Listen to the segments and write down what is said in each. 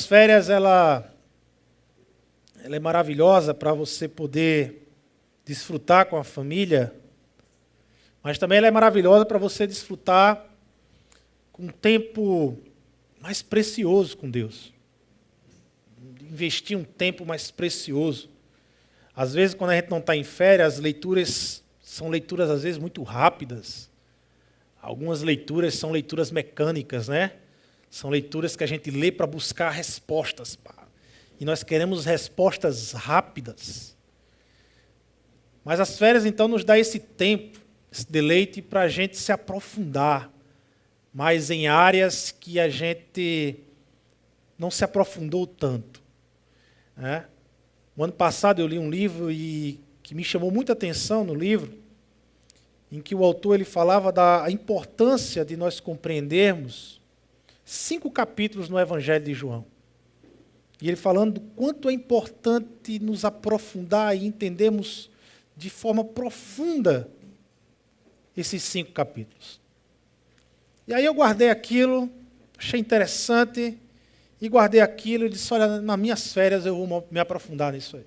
férias, ela é maravilhosa para você poder desfrutar com a família, mas também ela é maravilhosa para você desfrutar com um tempo mais precioso com Deus. Investir um tempo mais precioso. Às vezes, quando a gente não está em férias, as leituras são leituras, às vezes, muito rápidas. Algumas leituras são leituras mecânicas, né? São leituras que a gente lê para buscar respostas. E nós queremos respostas rápidas. Mas as férias, então, nos dá esse tempo, esse deleite para a gente se aprofundar mais em áreas que a gente não se aprofundou tanto. Né? O ano passado eu li um livro que me chamou muita atenção no livro, em que o autor ele falava da importância de nós compreendermos 5 capítulos no Evangelho de João. E ele falando do quanto é importante nos aprofundar e entendermos de forma profunda esses 5 capítulos. E aí eu guardei aquilo, achei interessante, e guardei aquilo e disse, olha, nas minhas férias eu vou me aprofundar nisso aí.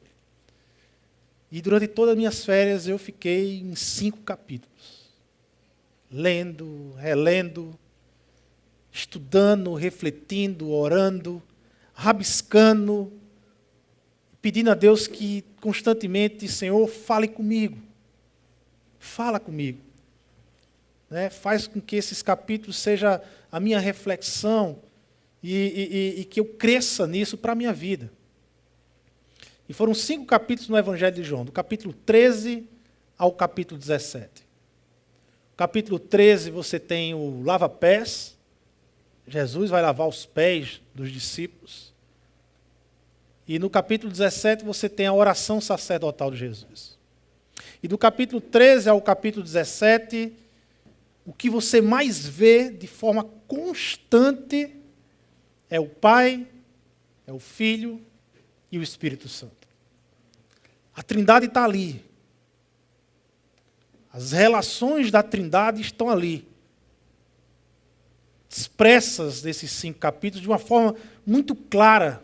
E durante todas as minhas férias eu fiquei em 5 capítulos. Lendo, relendo, estudando, refletindo, orando, rabiscando, pedindo a Deus que constantemente, Senhor, fale comigo. Fala comigo. Né? Faz com que esses capítulos sejam a minha reflexão e que eu cresça nisso para a minha vida. E foram 5 capítulos no Evangelho de João, do capítulo 13 ao capítulo 17. No capítulo 13 você tem o lava-pés. Jesus vai lavar os pés dos discípulos. E no capítulo 17 você tem a oração sacerdotal de Jesus. E do capítulo 13 ao capítulo 17, o que você mais vê de forma constante é o Pai, é o Filho e o Espírito Santo. A Trindade está ali. As relações da Trindade estão ali. Expressas nesses 5 capítulos de uma forma muito clara.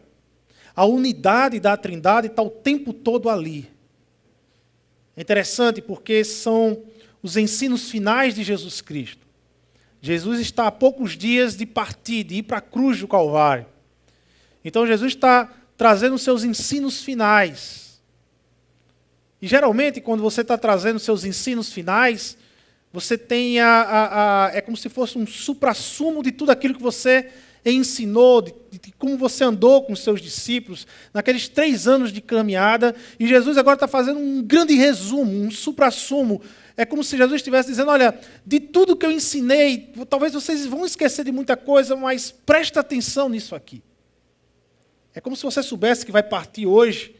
A unidade da Trindade está o tempo todo ali. É interessante porque são os ensinos finais de Jesus Cristo. Jesus está a poucos dias de partir, de ir para a cruz do Calvário. Então Jesus está trazendo os seus ensinos finais. E geralmente, quando você está trazendo os seus ensinos finais, você tem é como se fosse um suprassumo de tudo aquilo que você ensinou, de como você andou com os seus discípulos, naqueles 3 anos de caminhada, e Jesus agora está fazendo um grande resumo, um suprassumo. É como se Jesus estivesse dizendo, olha, de tudo que eu ensinei, talvez vocês vão esquecer de muita coisa, mas presta atenção nisso aqui. É como se você soubesse que vai partir hoje,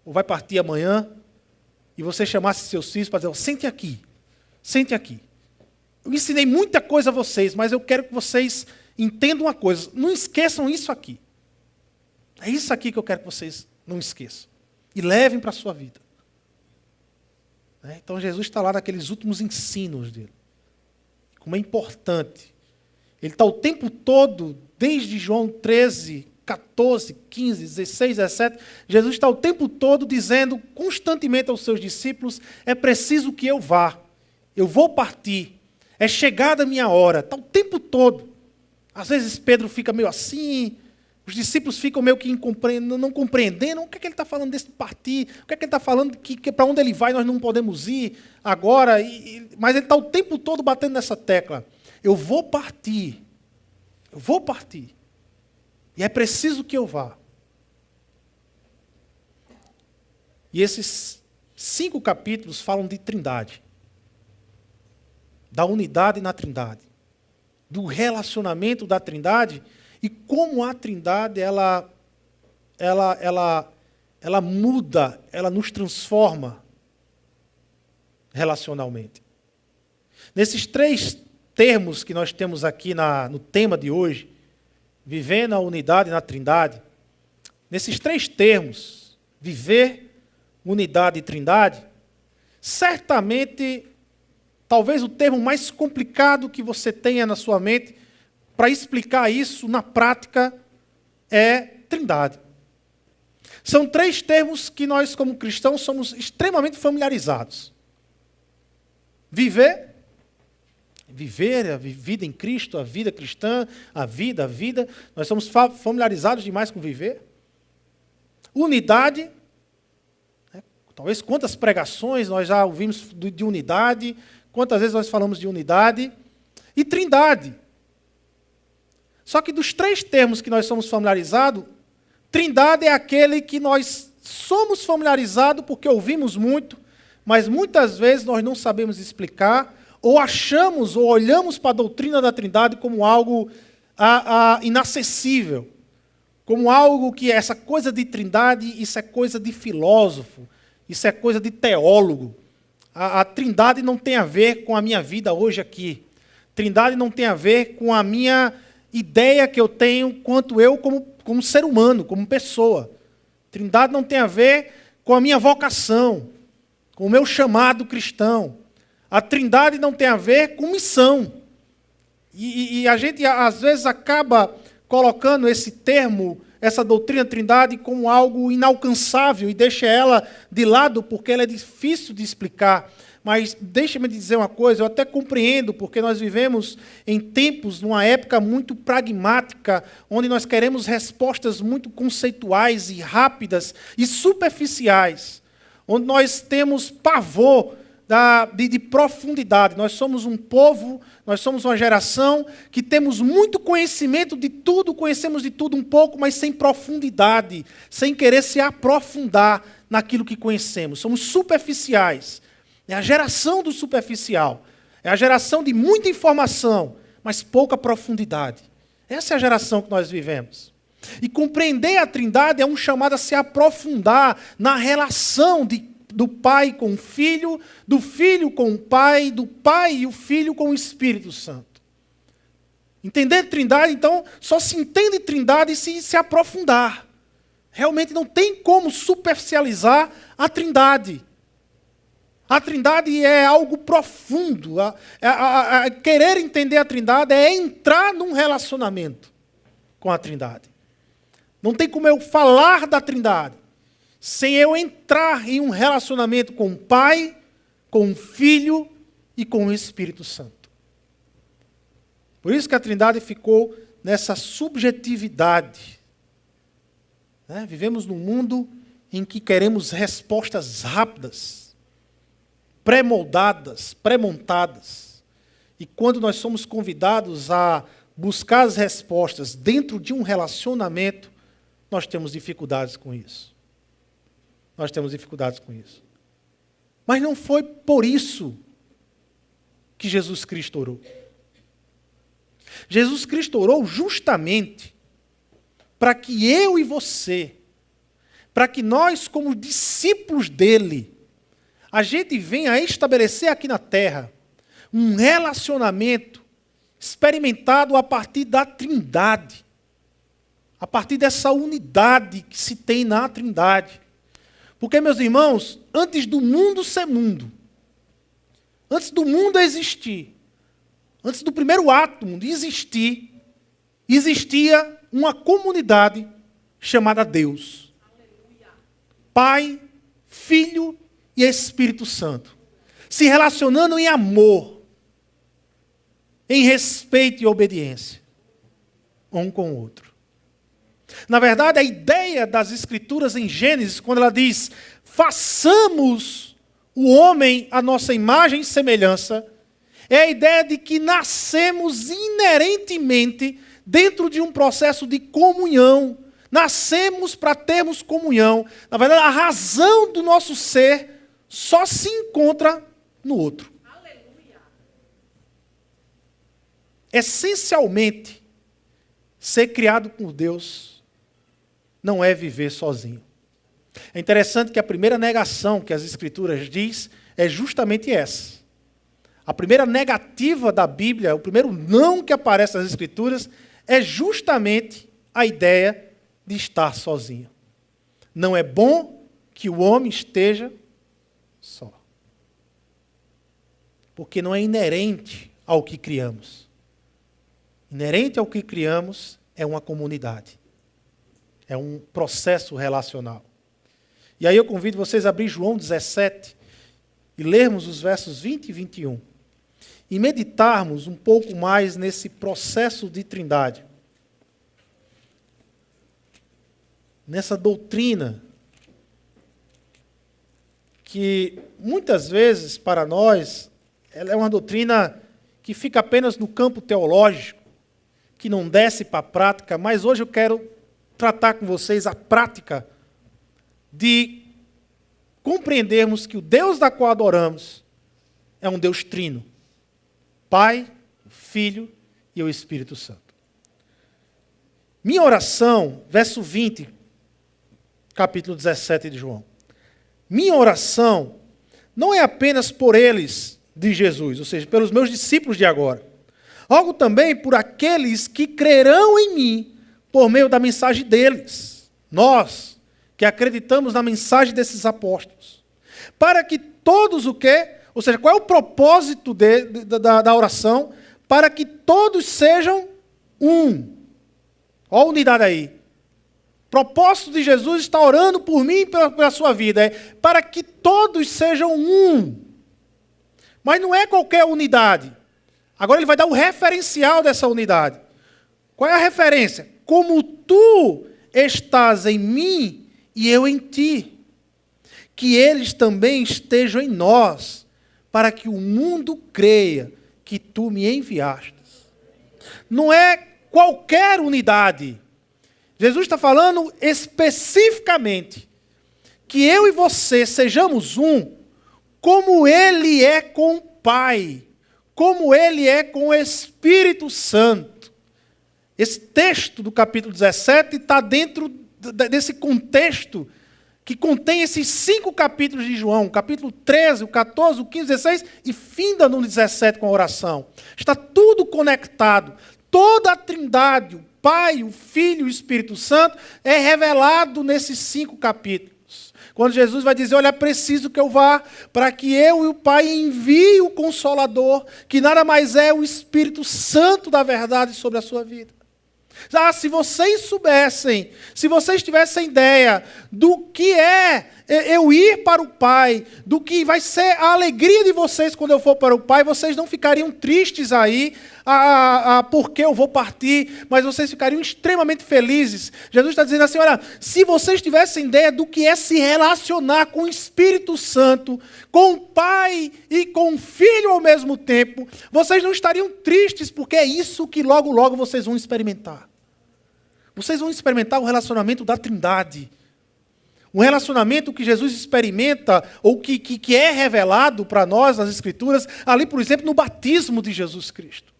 ou vai partir amanhã, e você chamasse seus filhos para dizer, sente aqui, sente aqui. Eu ensinei muita coisa a vocês, mas eu quero que vocês entendam uma coisa, não esqueçam isso aqui. É isso aqui que eu quero que vocês não esqueçam. E levem para a sua vida. Então Jesus está lá naqueles últimos ensinos dele. Como é importante. Ele está o tempo todo, desde João 13, 14, 15, 16, 17, Jesus está o tempo todo dizendo constantemente aos seus discípulos, é preciso que eu vá, eu vou partir, é chegada a minha hora, está o tempo todo. Às vezes Pedro fica meio assim, os discípulos ficam meio que não compreendendo o que é que ele está falando desse partir, o que é que ele está falando que para onde ele vai nós não podemos ir agora, mas ele está o tempo todo batendo nessa tecla. Eu vou partir, e é preciso que eu vá. E esses 5 capítulos falam de Trindade, da unidade na Trindade, do relacionamento da Trindade e como a Trindade ela muda, ela nos transforma relacionalmente. Nesses 3 termos que nós temos aqui no tema de hoje, viver na unidade e na Trindade, nesses 3 termos, viver, unidade e Trindade, certamente, talvez o termo mais complicado que você tenha na sua mente para explicar isso na prática é trindade. São 3 termos que nós, como cristãos, somos extremamente familiarizados. Viver, a vida em Cristo, a vida cristã, a vida. Nós somos familiarizados demais com viver. Unidade. Talvez quantas pregações nós já ouvimos de unidade, quantas vezes nós falamos de unidade. E trindade. Só que dos 3 termos que nós somos familiarizados, trindade é aquele que nós somos familiarizados porque ouvimos muito, mas muitas vezes nós não sabemos explicar, ou achamos, ou olhamos para a doutrina da trindade como algo inacessível, como algo que essa coisa de trindade, isso é coisa de filósofo, isso é coisa de teólogo. A trindade não tem a ver com a minha vida hoje aqui. Trindade não tem a ver com a minha ideia que eu tenho quanto eu como ser humano, como pessoa. Trindade não tem a ver com a minha vocação, com o meu chamado cristão. A trindade não tem a ver com missão. E a gente, às vezes, acaba colocando esse termo, essa doutrina trindade, como algo inalcançável e deixa ela de lado porque ela é difícil de explicar. Mas deixa-me dizer uma coisa, eu até compreendo, porque nós vivemos em tempos, numa época muito pragmática, onde nós queremos respostas muito conceituais e rápidas e superficiais, onde nós temos pavor de profundidade. Nós somos um povo, nós somos uma geração que temos muito conhecimento de tudo, conhecemos de tudo um pouco, mas sem profundidade, sem querer se aprofundar naquilo que conhecemos. Somos superficiais. É a geração do superficial. É a geração de muita informação, mas pouca profundidade. Essa é a geração que nós vivemos. E compreender a trindade é um chamado a se aprofundar na relação do Pai com o Filho, do Filho com o Pai, do Pai e o Filho com o Espírito Santo. Entender trindade, então, só se entende trindade se aprofundar. Realmente não tem como superficializar a trindade. A trindade é algo profundo. Querer entender a trindade é entrar num relacionamento com a trindade. Não tem como eu falar da trindade sem eu entrar em um relacionamento com o Pai, com o Filho e com o Espírito Santo. Por isso que a trindade ficou nessa subjetividade. Vivemos num mundo em que queremos respostas rápidas, pré-moldadas, pré-montadas. E quando nós somos convidados a buscar as respostas dentro de um relacionamento, nós temos dificuldades com isso. Nós temos dificuldades com isso. Mas não foi por isso que Jesus Cristo orou. Jesus Cristo orou justamente para que eu e você, para que nós, como discípulos dele, a gente venha a estabelecer aqui na terra um relacionamento experimentado a partir da trindade, a partir dessa unidade que se tem na trindade. Porque, meus irmãos, antes do mundo ser mundo, antes do mundo existir, antes do primeiro átomo de existir, existia uma comunidade chamada Deus. Pai, Filho e Espírito Santo, se relacionando em amor, em respeito e obediência, um com o outro. Na verdade, a ideia das Escrituras em Gênesis, quando ela diz, façamos o homem à nossa imagem e semelhança, é a ideia de que nascemos inerentemente dentro de um processo de comunhão. Nascemos para termos comunhão. Na verdade, a razão do nosso ser só se encontra no outro. Aleluia. Essencialmente, ser criado por Deus não é viver sozinho. É interessante que a primeira negação que as Escrituras diz é justamente essa. A primeira negativa da Bíblia, o primeiro não que aparece nas Escrituras, é justamente a ideia de estar sozinho. Não é bom que o homem esteja só. Porque não é inerente ao que criamos. Inerente ao que criamos é uma comunidade. É um processo relacional. E aí eu convido vocês a abrir João 17 e lermos os versos 20 e 21. E meditarmos um pouco mais nesse processo de trindade. Nessa doutrina que muitas vezes para nós ela é uma doutrina que fica apenas no campo teológico, que não desce para a prática, mas hoje eu quero tratar com vocês a prática de compreendermos que o Deus da qual adoramos é um Deus trino. Pai, o Filho e o Espírito Santo. Minha oração, verso 20, capítulo 17 de João. Minha oração não é apenas por eles de Jesus, ou seja, pelos meus discípulos de agora. Algo também por aqueles que crerão em mim por meio da mensagem deles. Nós, que acreditamos na mensagem desses apóstolos. Para que todos o quê? Ou seja, qual é o propósito da oração? Para que todos sejam um. Olha a unidade aí. O propósito de Jesus está orando por mim e pela sua vida. É para que todos sejam um. Mas não é qualquer unidade. Agora ele vai dar o referencial dessa unidade. Qual é a referência? Como tu estás em mim e eu em ti. Que eles também estejam em nós, para que o mundo creia que tu me enviaste. Não é qualquer unidade. Jesus está falando especificamente que eu e você sejamos um, como Ele é com o Pai, como Ele é com o Espírito Santo. Esse texto do capítulo 17 está dentro desse contexto que contém esses 5 capítulos de João, o capítulo 13, o 14, o 15, o 16, e finda no 17 com a oração. Está tudo conectado. Toda a trindade, o Pai, o Filho e o Espírito Santo, é revelado nesses 5 capítulos. Quando Jesus vai dizer, olha, é preciso que eu vá, para que eu e o Pai envie o Consolador, que nada mais é o Espírito Santo da verdade sobre a sua vida. Ah, se vocês soubessem, se vocês tivessem ideia do que é eu ir para o Pai, do que vai ser a alegria de vocês quando eu for para o Pai, vocês não ficariam tristes aí, porque eu vou partir, mas vocês ficariam extremamente felizes. Jesus está dizendo assim, olha, se vocês tivessem ideia do que é se relacionar com o Espírito Santo, com o Pai e com o Filho ao mesmo tempo, vocês não estariam tristes, porque é isso que logo, logo vocês vão experimentar. Vocês vão experimentar o relacionamento da Trindade. Um relacionamento que Jesus experimenta, ou que é revelado para nós nas Escrituras, ali, por exemplo, no batismo de Jesus Cristo.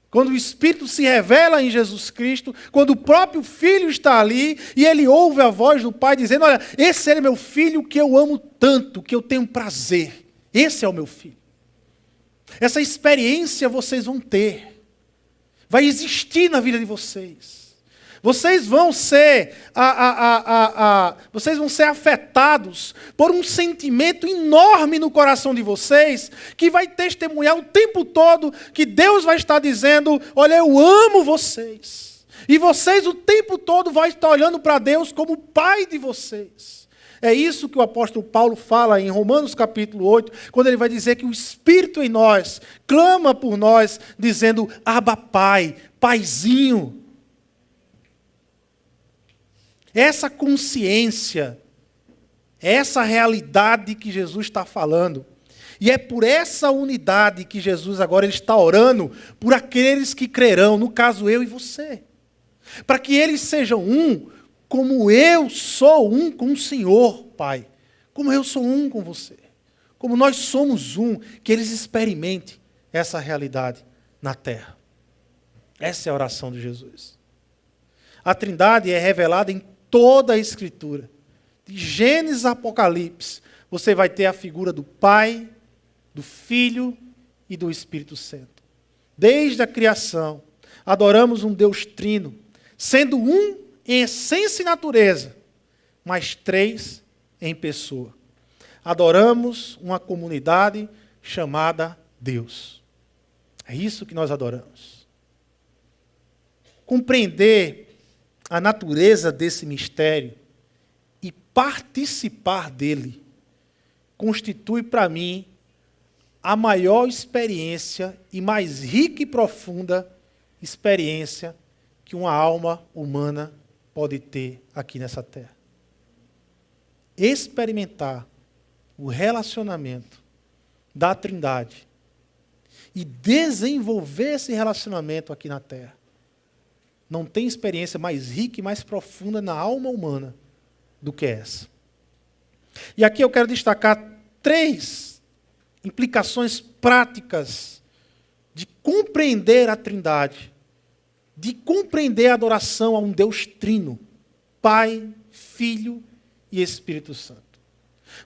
Quando o Espírito se revela em Jesus Cristo, quando o próprio Filho está ali, e ele ouve a voz do Pai dizendo, olha, esse é meu Filho que eu amo tanto, que eu tenho prazer. Esse é o meu Filho. Essa experiência vocês vão ter. Vai existir na vida de vocês. Vocês vão ser afetados por um sentimento enorme no coração de vocês, que vai testemunhar o tempo todo que Deus vai estar dizendo, olha, eu amo vocês. E vocês o tempo todo vão estar olhando para Deus como o Pai de vocês. É isso que o apóstolo Paulo fala em Romanos capítulo 8, quando ele vai dizer que o Espírito em nós clama por nós, dizendo, Abba Pai, Paizinho. Essa consciência, essa realidade que Jesus está falando. E é por essa unidade que Jesus agora ele está orando por aqueles que crerão, no caso eu e você. Para que eles sejam um, como eu sou um com o Senhor, Pai. Como eu sou um com você. Como nós somos um, que eles experimentem essa realidade na terra. Essa é a oração de Jesus. A Trindade é revelada em toda a Escritura. De Gênesis a Apocalipse, você vai ter a figura do Pai, do Filho e do Espírito Santo. Desde a criação, adoramos um Deus trino, sendo um em essência e natureza, mas 3 em pessoa. Adoramos uma comunidade chamada Deus. É isso que nós adoramos. compreender a natureza desse mistério e participar dele constitui para mim a maior experiência e mais rica e profunda experiência que uma alma humana pode ter aqui nessa terra. Experimentar o relacionamento da Trindade e desenvolver esse relacionamento aqui na terra. Não tem experiência mais rica e mais profunda na alma humana do que essa. E aqui eu quero destacar 3 implicações práticas de compreender a Trindade, de compreender a adoração a um Deus trino, Pai, Filho e Espírito Santo.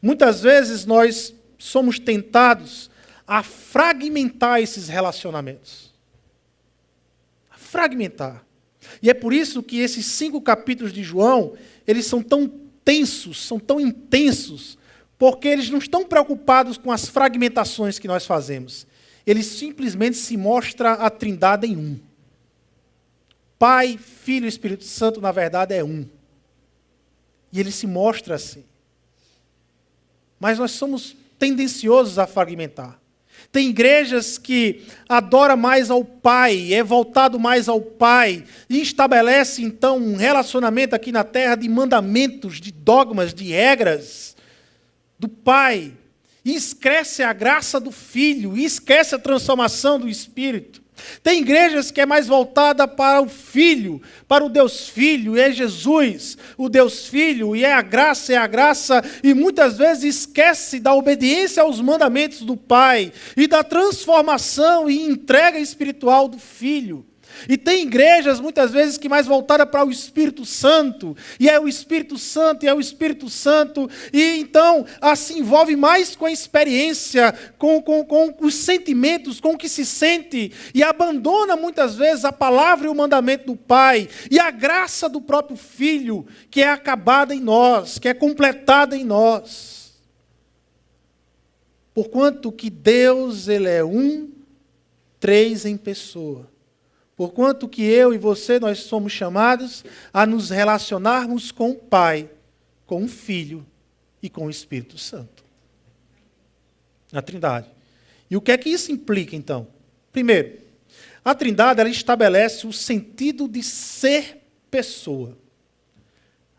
Muitas vezes nós somos tentados a fragmentar esses relacionamentos. A fragmentar. E é por isso que esses 5 capítulos de João, eles são tão tensos, são tão intensos, porque eles não estão preocupados com as fragmentações que nós fazemos. Eles simplesmente se mostram a Trindade em um. Pai, Filho e Espírito Santo, na verdade, é um. E ele se mostra assim. Mas nós somos tendenciosos a fragmentar. Tem igrejas que adoram mais ao Pai, é voltado mais ao Pai, e estabelece, então, um relacionamento aqui na terra de mandamentos, de dogmas, de regras do Pai. E esquece a graça do Filho, e esquece a transformação do Espírito. Tem igrejas que é mais voltada para o Filho, para o Deus Filho, e é Jesus, o Deus Filho, e é a graça, e muitas vezes esquece da obediência aos mandamentos do Pai, e da transformação e entrega espiritual do Filho. E tem igrejas, muitas vezes, que mais voltada para o Espírito Santo, e é o Espírito Santo, e é o Espírito Santo, e então se envolve mais com a experiência, com os sentimentos, com o que se sente, e abandona muitas vezes a palavra e o mandamento do Pai, e a graça do próprio Filho, que é acabada em nós, que é completada em nós. Porquanto que Deus, Ele é um, 3 em pessoa. Porquanto que eu e você, nós somos chamados a nos relacionarmos com o Pai, com o Filho e com o Espírito Santo. A Trindade. E o que é que isso implica, então? Primeiro, a Trindade, ela estabelece o sentido de ser pessoa.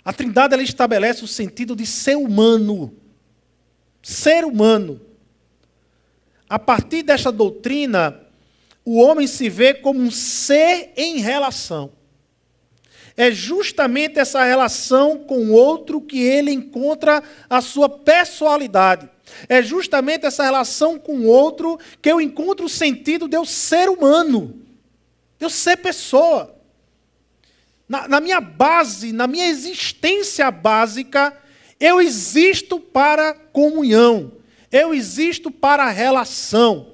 A Trindade, ela estabelece o sentido de ser humano. Ser humano. A partir desta doutrina, o homem se vê como um ser em relação. É justamente essa relação com o outro que ele encontra a sua pessoalidade. É justamente essa relação com o outro que eu encontro o sentido de eu ser humano, de eu ser pessoa. Na minha base, na minha existência básica, eu existo para comunhão, eu existo para relação.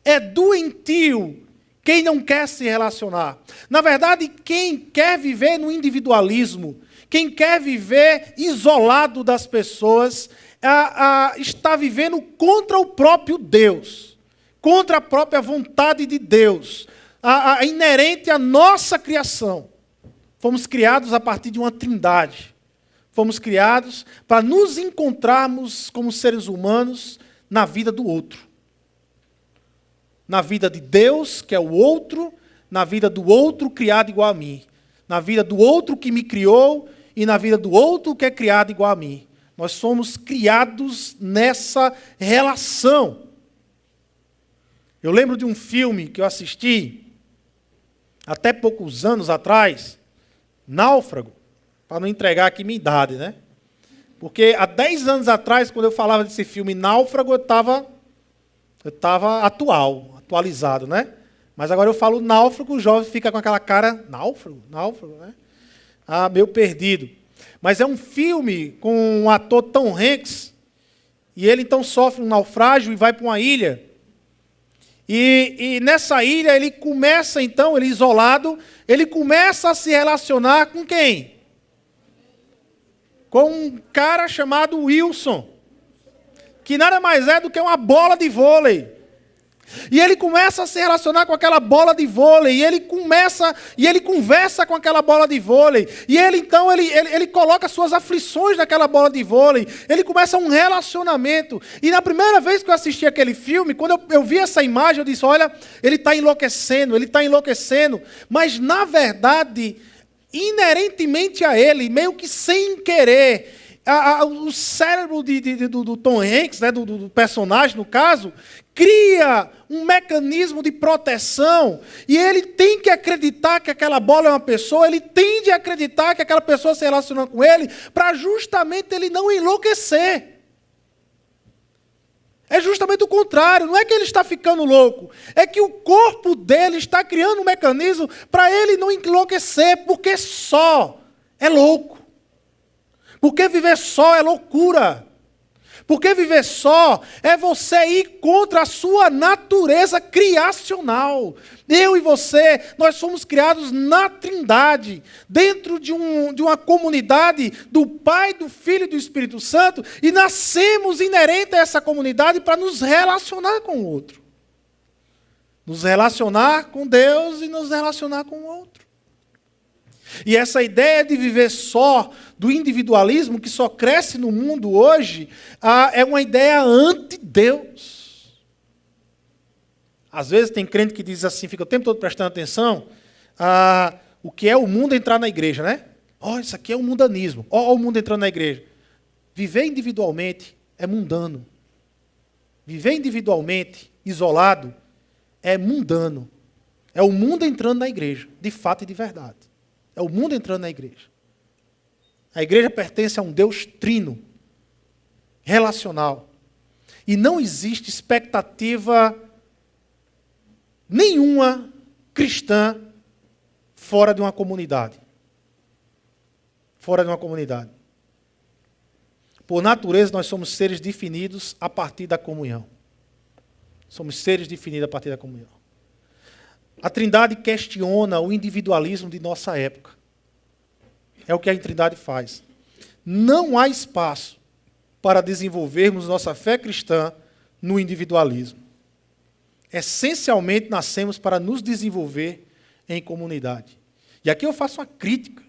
É doentio quem não quer se relacionar. Na verdade, quem quer viver no individualismo, quem quer viver isolado das pessoas, está vivendo contra o próprio Deus, contra a própria vontade de Deus, inerente à nossa criação. Fomos criados a partir de uma trindade. Fomos criados para nos encontrarmos como seres humanos na vida do outro. Na vida de Deus, que é o outro, na vida do outro criado igual a mim, na vida do outro que me criou e na vida do outro que é criado igual a mim. Nós somos criados nessa relação. Eu lembro de um filme que eu assisti até poucos anos atrás, Náufrago, para não entregar aqui minha idade, né? Porque há 10 anos atrás, quando eu falava desse filme Náufrago, eu estava atualizado, né? Mas agora eu falo náufrago, o jovem fica com aquela cara, náufrago, né? Meio perdido. Mas é um filme com um ator Tom Hanks, e ele então sofre um naufrágio e vai para uma ilha. E nessa ilha ele começa então, ele isolado, ele começa a se relacionar com quem? Com um cara chamado Wilson, que nada mais é do que uma bola de vôlei. E ele começa a se relacionar com aquela bola de vôlei, e ele conversa com aquela bola de vôlei, e ele coloca suas aflições naquela bola de vôlei, ele começa um relacionamento. E na primeira vez que eu assisti aquele filme, quando eu vi essa imagem, eu disse, olha, ele está enlouquecendo, mas na verdade, inerentemente a ele, meio que sem querer, o cérebro do Tom Hanks, né, do personagem, no caso, cria um mecanismo de proteção, e ele tem que acreditar que aquela bola é uma pessoa, ele tem de acreditar que aquela pessoa se relaciona com ele, para justamente ele não enlouquecer. É justamente o contrário, não é que ele está ficando louco, é que o corpo dele está criando um mecanismo para ele não enlouquecer, porque só é louco. Porque viver só é loucura. Porque viver só é você ir contra a sua natureza criacional. Eu e você, nós somos criados na Trindade, dentro de uma comunidade do Pai, do Filho e do Espírito Santo, e nascemos inerente a essa comunidade para nos relacionar com o outro. Nos relacionar com Deus e nos relacionar com o outro. E essa ideia de viver só, do individualismo que só cresce no mundo hoje, é uma ideia anti-Deus. Às vezes tem crente que diz assim, fica o tempo todo prestando atenção, o que é o mundo entrar na igreja, né? Isso aqui é o mundanismo. O mundo entrando na igreja. Viver individualmente é mundano. Viver individualmente, isolado, é mundano. É o mundo entrando na igreja, de fato e de verdade. É o mundo entrando na igreja. A igreja pertence a um Deus trino, relacional. E não existe expectativa nenhuma cristã fora de uma comunidade. Fora de uma comunidade. Por natureza, nós somos seres definidos a partir da comunhão. Somos seres definidos a partir da comunhão. A Trindade questiona o individualismo de nossa época. É o que a Trindade faz. Não há espaço para desenvolvermos nossa fé cristã no individualismo. Essencialmente, nascemos para nos desenvolver em comunidade. E aqui eu faço uma crítica.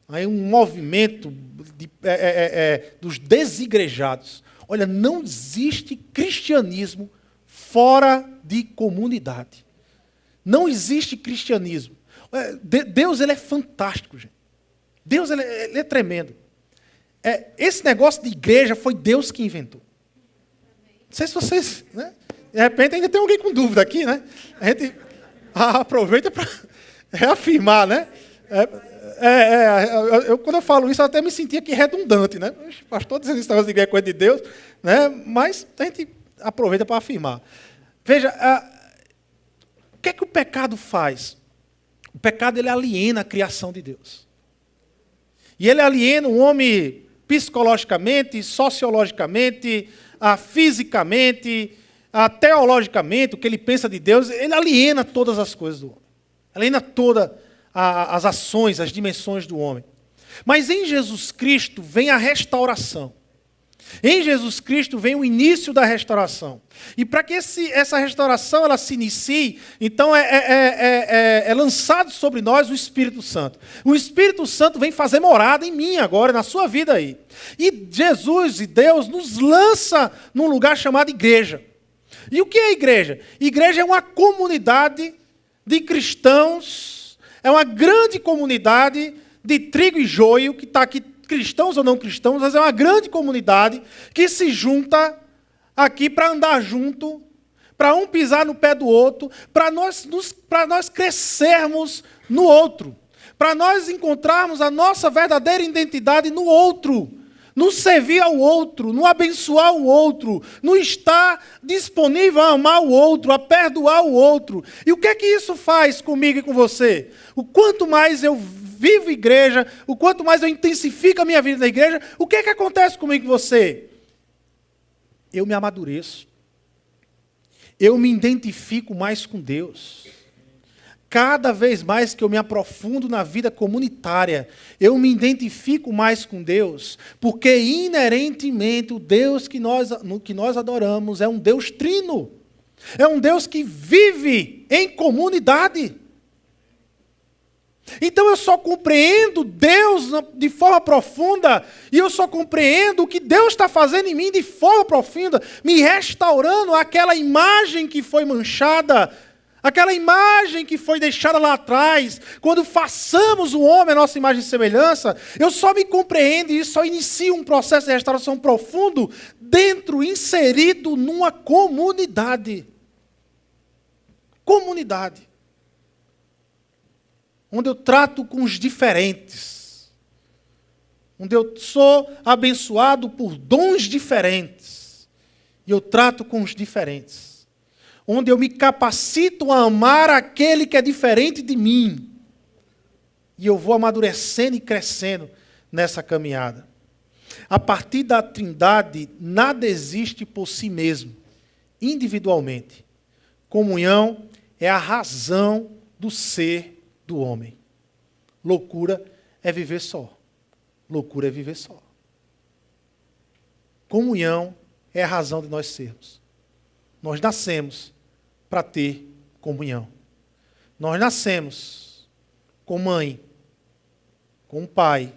Aí um movimento dos desigrejados. Olha, não existe cristianismo fora de comunidade. Não existe cristianismo. Deus, ele é fantástico, gente. Deus, ele é tremendo. Esse negócio de igreja foi Deus que inventou. Não sei se vocês... Né? De repente ainda tem alguém com dúvida aqui, né? A gente aproveita para reafirmar, né? Quando eu falo isso, eu até me senti aqui redundante, né? O pastor dizendo esse negócio de igreja é coisa de Deus, né? Mas a gente aproveita para afirmar. Veja... O que é que o pecado faz? O pecado, ele aliena a criação de Deus. E ele aliena o homem psicologicamente, sociologicamente, fisicamente, teologicamente, o que ele pensa de Deus, ele aliena todas as coisas do homem. Aliena todas as ações, as dimensões do homem. Mas em Jesus Cristo vem a restauração. Em Jesus Cristo vem o início da restauração. E para que essa restauração ela se inicie, então é lançado sobre nós o Espírito Santo. O Espírito Santo vem fazer morada em mim agora, na sua vida aí. E Jesus e Deus nos lança num lugar chamado igreja. E o que é igreja? Igreja é uma comunidade de cristãos, é uma grande comunidade de trigo e joio que está aqui, cristãos ou não cristãos, mas é uma grande comunidade que se junta aqui para andar junto, para um pisar no pé do outro, para nós crescermos no outro, para nós encontrarmos a nossa verdadeira identidade no outro, no servir ao outro, no abençoar o outro, no estar disponível a amar o outro, a perdoar o outro. E o que é que isso faz comigo e com você? O quanto mais eu vivo igreja, o quanto mais eu intensifico a minha vida na igreja, o que é que acontece comigo e com você? Eu me amadureço. Eu me identifico mais com Deus. Cada vez mais que eu me aprofundo na vida comunitária, eu me identifico mais com Deus, porque inerentemente o Deus que nós adoramos é um Deus trino. É um Deus que vive em comunidade. Então eu só compreendo Deus de forma profunda, e eu só compreendo o que Deus está fazendo em mim de forma profunda, me restaurando aquela imagem que foi manchada, aquela imagem que foi deixada lá atrás. Quando façamos o homem a nossa imagem e semelhança, eu só me compreendo e só inicio um processo de restauração profundo dentro, inserido numa comunidade. Comunidade. Onde eu trato com os diferentes. Onde eu sou abençoado por dons diferentes. E eu trato com os diferentes. Onde eu me capacito a amar aquele que é diferente de mim. E eu vou amadurecendo e crescendo nessa caminhada. A partir da Trindade, nada existe por si mesmo, individualmente. Comunhão é a razão do ser do homem. Loucura é viver só. Loucura é viver só. Comunhão é a razão de nós sermos. Nós nascemos para ter comunhão. Nós nascemos com mãe, com pai,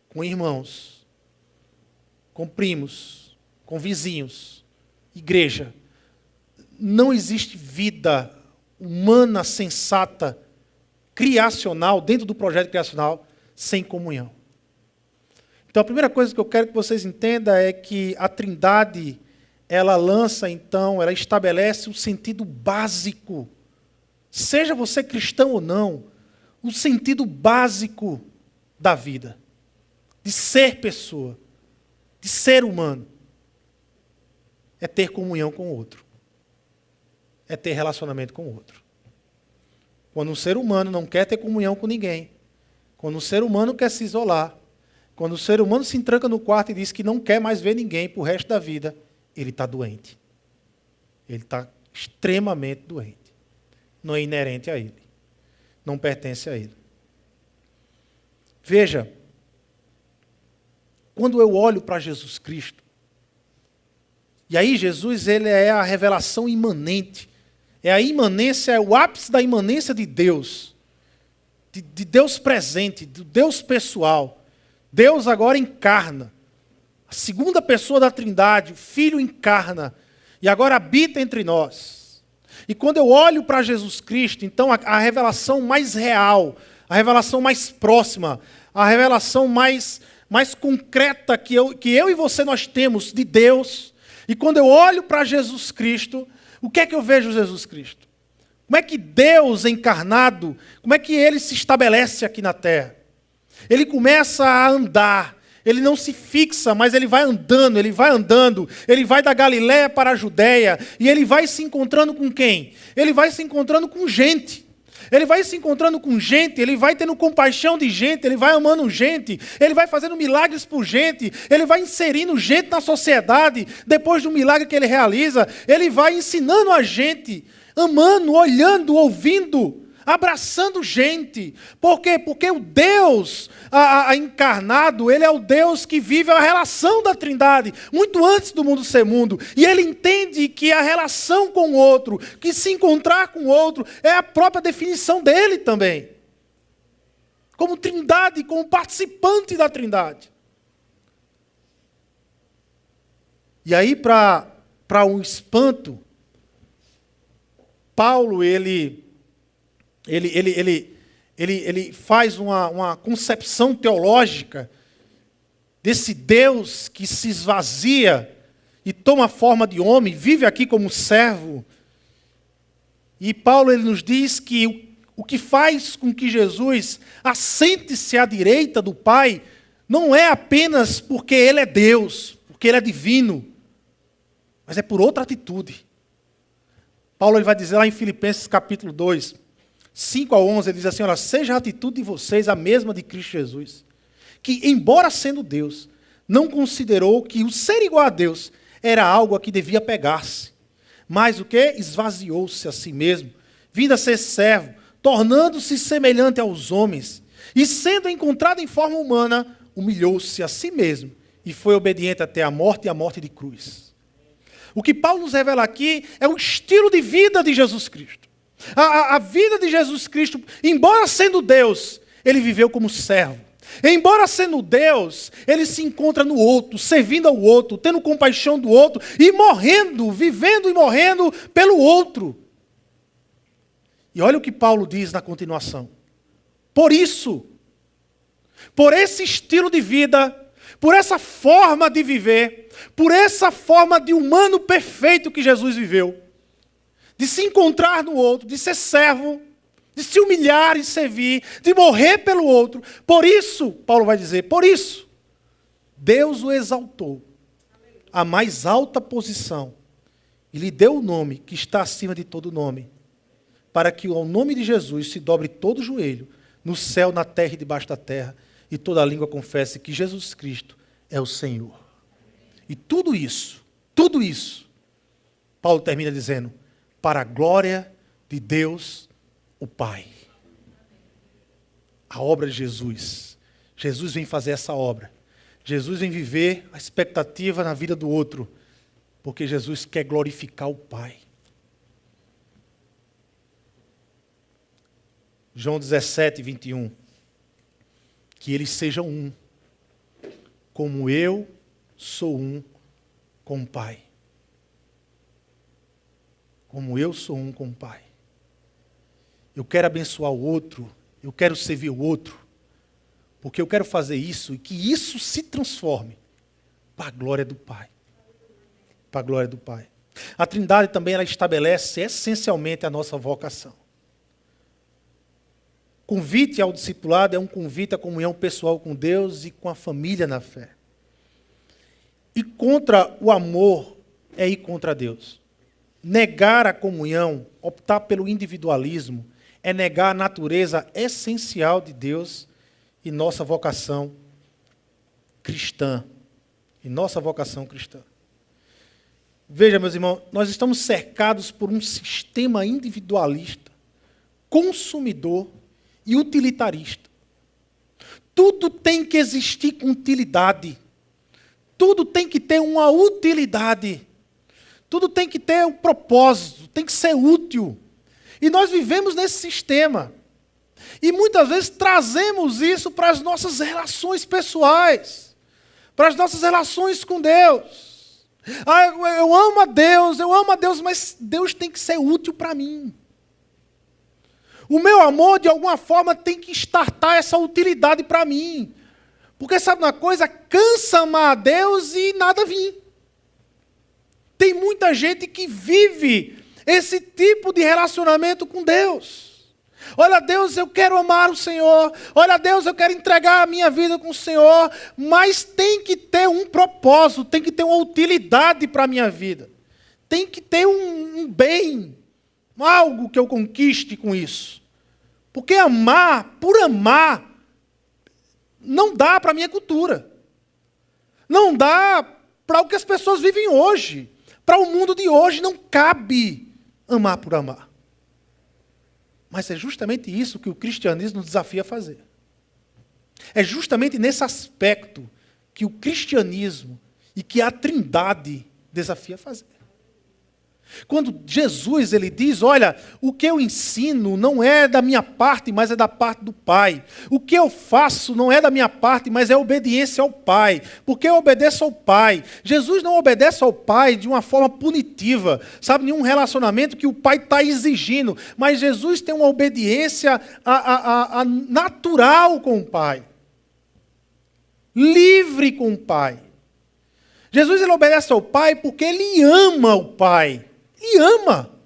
com irmãos, com primos, com vizinhos, igreja. Não existe vida humana, sensata, criacional, dentro do projeto criacional, sem comunhão. Então, a primeira coisa que eu quero que vocês entendam é que a Trindade, ela lança, então, ela estabelece o sentido básico, seja você cristão ou não, o sentido básico da vida, de ser pessoa, de ser humano, é ter comunhão com o outro, é ter relacionamento com o outro. Quando um ser humano não quer ter comunhão com ninguém, quando um ser humano quer se isolar, quando o ser humano se entranca no quarto e diz que não quer mais ver ninguém para o resto da vida, ele está doente. Ele está extremamente doente. Não é inerente a ele. Não pertence a ele. Veja, quando eu olho para Jesus Cristo, e aí Jesus ele é a revelação imanente, é a imanência, é o ápice da imanência de Deus, de Deus presente, de Deus pessoal. Deus agora encarna. A segunda pessoa da Trindade, o Filho encarna, e agora habita entre nós. E quando eu olho para Jesus Cristo, então a revelação mais real, a revelação mais próxima, a revelação mais concreta que eu e você nós temos de Deus, e quando eu olho para Jesus Cristo, o que é que eu vejo Jesus Cristo? Como é que Deus encarnado, como é que Ele se estabelece aqui na terra? Ele começa a andar, Ele não se fixa, mas Ele vai andando, Ele vai da Galiléia para a Judéia, e Ele vai se encontrando com quem? Ele vai se encontrando com gente. Ele vai se encontrando com gente, ele vai tendo compaixão de gente, ele vai amando gente, ele vai fazendo milagres por gente, ele vai inserindo gente na sociedade, depois do milagre que ele realiza, ele vai ensinando a gente, amando, olhando, ouvindo, abraçando gente. Por quê? Porque o Deus encarnado, ele é o Deus que vive a relação da Trindade, muito antes do mundo ser mundo. E ele entende que a relação com o outro, que se encontrar com o outro, é a própria definição dele também. Como Trindade, como participante da Trindade. E aí, para um espanto, Paulo, ele faz uma concepção teológica desse Deus que se esvazia e toma forma de homem, vive aqui como servo. E Paulo ele nos diz que o que faz com que Jesus assente-se à direita do Pai não é apenas porque Ele é Deus, porque Ele é divino, mas é por outra atitude. Paulo ele vai dizer lá em Filipenses capítulo 2, 5 a 11, ele diz assim, olha, seja a atitude de vocês a mesma de Cristo Jesus, que, embora sendo Deus, não considerou que o ser igual a Deus era algo a que devia pegar-se, mas o que? Esvaziou-se a si mesmo, vindo a ser servo, tornando-se semelhante aos homens, e sendo encontrado em forma humana, humilhou-se a si mesmo, e foi obediente até a morte e a morte de cruz. O que Paulo nos revela aqui é o estilo de vida de Jesus Cristo. A vida de Jesus Cristo, embora sendo Deus, ele viveu como servo. Embora sendo Deus, ele se encontra no outro, servindo ao outro, tendo compaixão do outro e morrendo, vivendo e morrendo pelo outro. E olha o que Paulo diz na continuação. Por isso, por esse estilo de vida, por essa forma de viver, por essa forma de humano perfeito que Jesus viveu, de se encontrar no outro, de ser servo, de se humilhar e servir, de morrer pelo outro. Por isso, Paulo vai dizer, por isso, Deus o exaltou à mais alta posição e lhe deu o nome que está acima de todo nome, para que ao nome de Jesus se dobre todo o joelho, no céu, na terra e debaixo da terra, e toda língua confesse que Jesus Cristo é o Senhor. E tudo isso, Paulo termina dizendo, para a glória de Deus, o Pai. A obra de Jesus. Jesus vem fazer essa obra. Jesus vem viver a expectativa na vida do outro, porque Jesus quer glorificar o Pai. João 17, 21. Que eles sejam um, como eu sou um com o Pai. Como eu sou um com o Pai. Eu quero abençoar o outro, eu quero servir o outro, porque eu quero fazer isso e que isso se transforme para a glória do Pai. Para a glória do Pai. A Trindade também ela estabelece essencialmente a nossa vocação. Convite ao discipulado é um convite à comunhão pessoal com Deus e com a família na fé. E contra o amor é ir contra Deus. Negar a comunhão, optar pelo individualismo, é negar a natureza essencial de Deus e nossa vocação cristã. Veja, meus irmãos, nós estamos cercados por um sistema individualista, consumidor e utilitarista. Tudo tem que existir com utilidade. Tudo tem que ter uma utilidade. Tudo tem que ter um propósito, tem que ser útil. E nós vivemos nesse sistema. E muitas vezes trazemos isso para as nossas relações pessoais, para as nossas relações com Deus. Eu amo a Deus, mas Deus tem que ser útil para mim. O meu amor, de alguma forma, tem que startar essa utilidade para mim. Porque sabe uma coisa? Cansa amar a Deus e nada vir. Tem muita gente que vive esse tipo de relacionamento com Deus. Olha, Deus, eu quero amar o Senhor. Olha, Deus, eu quero entregar a minha vida com o Senhor. Mas tem que ter um propósito, tem que ter uma utilidade para a minha vida. Tem que ter um bem, algo que eu conquiste com isso. Porque amar, por amar, não dá para a minha cultura. Não dá para o que as pessoas vivem hoje. Para o mundo de hoje não cabe amar por amar. Mas é justamente isso que o cristianismo nos desafia a fazer. É justamente nesse aspecto que o cristianismo e que a Trindade desafia a fazer. Quando Jesus ele diz, olha, o que eu ensino não é da minha parte, mas é da parte do Pai. O que eu faço não é da minha parte, mas é obediência ao Pai. Porque eu obedeço ao Pai. Jesus não obedece ao Pai de uma forma punitiva, sabe, nenhum relacionamento que o Pai está exigindo. Mas Jesus tem uma obediência natural com o Pai. Livre com o Pai. Jesus ele obedece ao Pai porque ele ama o Pai. E ama.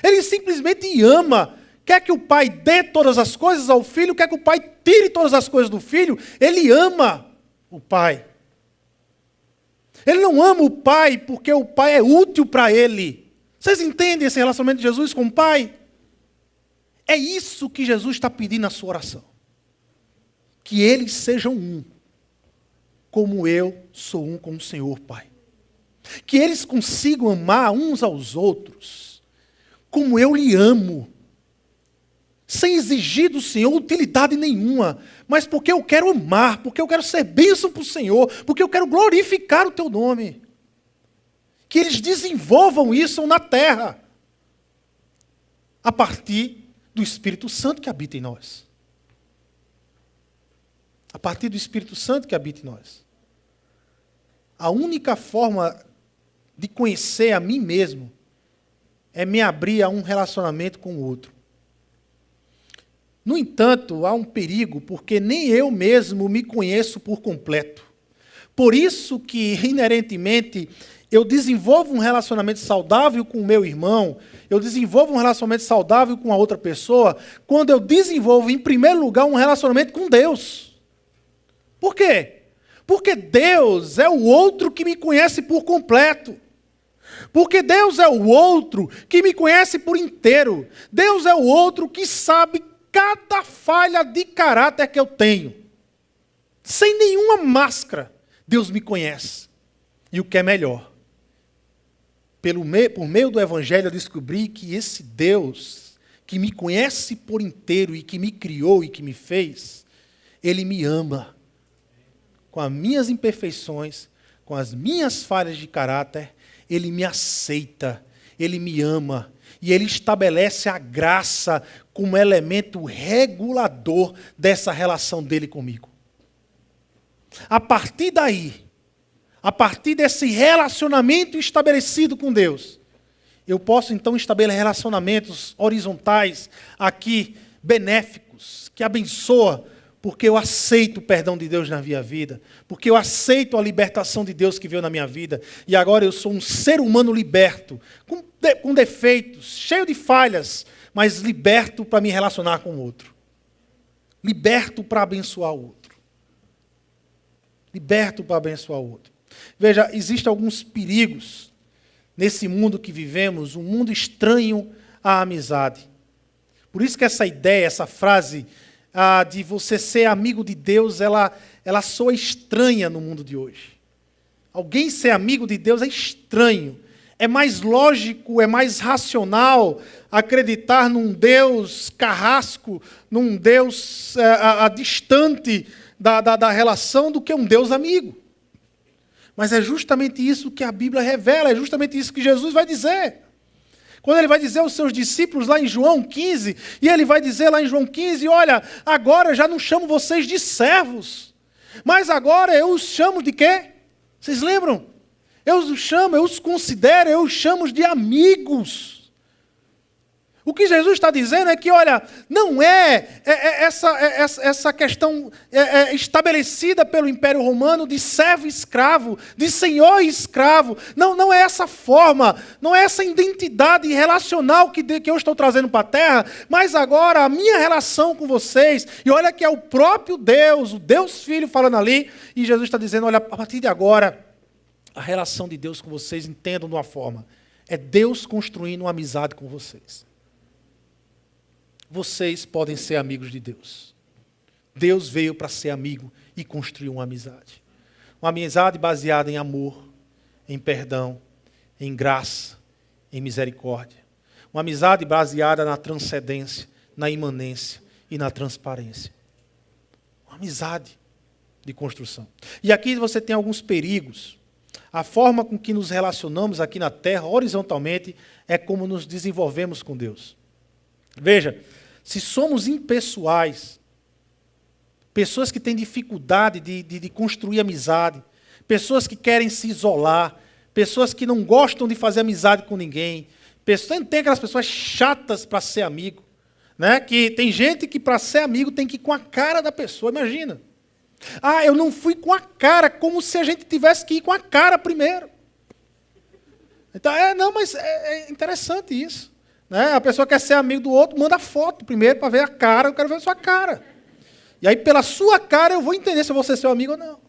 Ele simplesmente ama. Quer que o pai dê todas as coisas ao filho, quer que o pai tire todas as coisas do filho, ele ama o pai. Ele não ama o pai porque o pai é útil para ele. Vocês entendem esse relacionamento de Jesus com o pai? É isso que Jesus está pedindo na sua oração. Que eles sejam um, como eu sou um com o Senhor, Pai. Que eles consigam amar uns aos outros, como eu lhe amo, sem exigir do Senhor utilidade nenhuma, mas porque eu quero amar, porque eu quero ser bênção para o Senhor, porque eu quero glorificar o teu nome. Que que eles desenvolvam isso na terra, a partir do Espírito Santo que habita em nós. A partir do Espírito Santo que habita em nós. A única forma de conhecer a mim mesmo é me abrir a um relacionamento com o outro. No entanto, há um perigo, porque nem eu mesmo me conheço por completo. Por isso que, inerentemente, eu desenvolvo um relacionamento saudável com o meu irmão, eu desenvolvo um relacionamento saudável com a outra pessoa, quando eu desenvolvo, em primeiro lugar, um relacionamento com Deus. Por quê? Porque Deus é o outro que me conhece por completo. Porque Deus é o outro que me conhece por inteiro. Deus é o outro que sabe cada falha de caráter que eu tenho. Sem nenhuma máscara, Deus me conhece. E o que é melhor, por meio do Evangelho eu descobri que esse Deus, que me conhece por inteiro e que me criou e que me fez, Ele me ama. Com as minhas imperfeições, com as minhas falhas de caráter, Ele me aceita, Ele me ama. E Ele estabelece a graça como elemento regulador dessa relação dele comigo. A partir daí, a partir desse relacionamento estabelecido com Deus, eu posso então estabelecer relacionamentos horizontais aqui, benéficos, que abençoam, porque eu aceito o perdão de Deus na minha vida, porque eu aceito a libertação de Deus que veio na minha vida, e agora eu sou um ser humano liberto, com defeitos, cheio de falhas, mas liberto para me relacionar com o outro. Liberto para abençoar o outro. Liberto para abençoar o outro. Veja, existem alguns perigos nesse mundo que vivemos, um mundo estranho à amizade. Por isso que essa ideia, essa frase de você ser amigo de Deus, ela soa estranha no mundo de hoje. Alguém ser amigo de Deus é estranho. É mais lógico, é mais racional acreditar num Deus carrasco, num Deus distante da relação do que um Deus amigo. Mas é justamente isso que a Bíblia revela, é justamente isso que Jesus vai dizer. Quando ele vai dizer aos seus discípulos lá em João 15, e ele vai dizer lá em João 15, olha, agora eu já não chamo vocês de servos, mas agora eu os chamo de quê? Vocês lembram? Eu os chamo, eu os considero, eu os chamo de amigos. O que Jesus está dizendo é que, olha, não essa questão estabelecida pelo Império Romano de servo e escravo, de senhor e escravo. Não é essa forma, não é essa identidade relacional que eu estou trazendo para a terra, mas agora a minha relação com vocês, e olha que é o próprio Deus, o Deus Filho falando ali, e Jesus está dizendo, olha, a partir de agora, a relação de Deus com vocês, entendam de uma forma, é Deus construindo uma amizade com vocês. Vocês podem ser amigos de Deus. Deus veio para ser amigo e construir uma amizade. Uma amizade baseada em amor, em perdão, em graça, em misericórdia. Uma amizade baseada na transcendência, na imanência e na transparência. Uma amizade de construção. E aqui você tem alguns perigos. A forma com que nos relacionamos aqui na terra, horizontalmente, é como nos desenvolvemos com Deus. Veja, se somos impessoais, pessoas que têm dificuldade de construir amizade, pessoas que querem se isolar, pessoas que não gostam de fazer amizade com ninguém, tem aquelas pessoas chatas para ser amigo, né? Que tem gente que para ser amigo tem que ir com a cara da pessoa, imagina. Ah, eu não fui com a cara, como se a gente tivesse que ir com a cara primeiro. Então, mas é interessante isso. Né? A pessoa quer ser amigo do outro, manda foto primeiro para ver a cara, eu quero ver a sua cara. E aí, pela sua cara, eu vou entender se eu vou ser seu amigo ou não.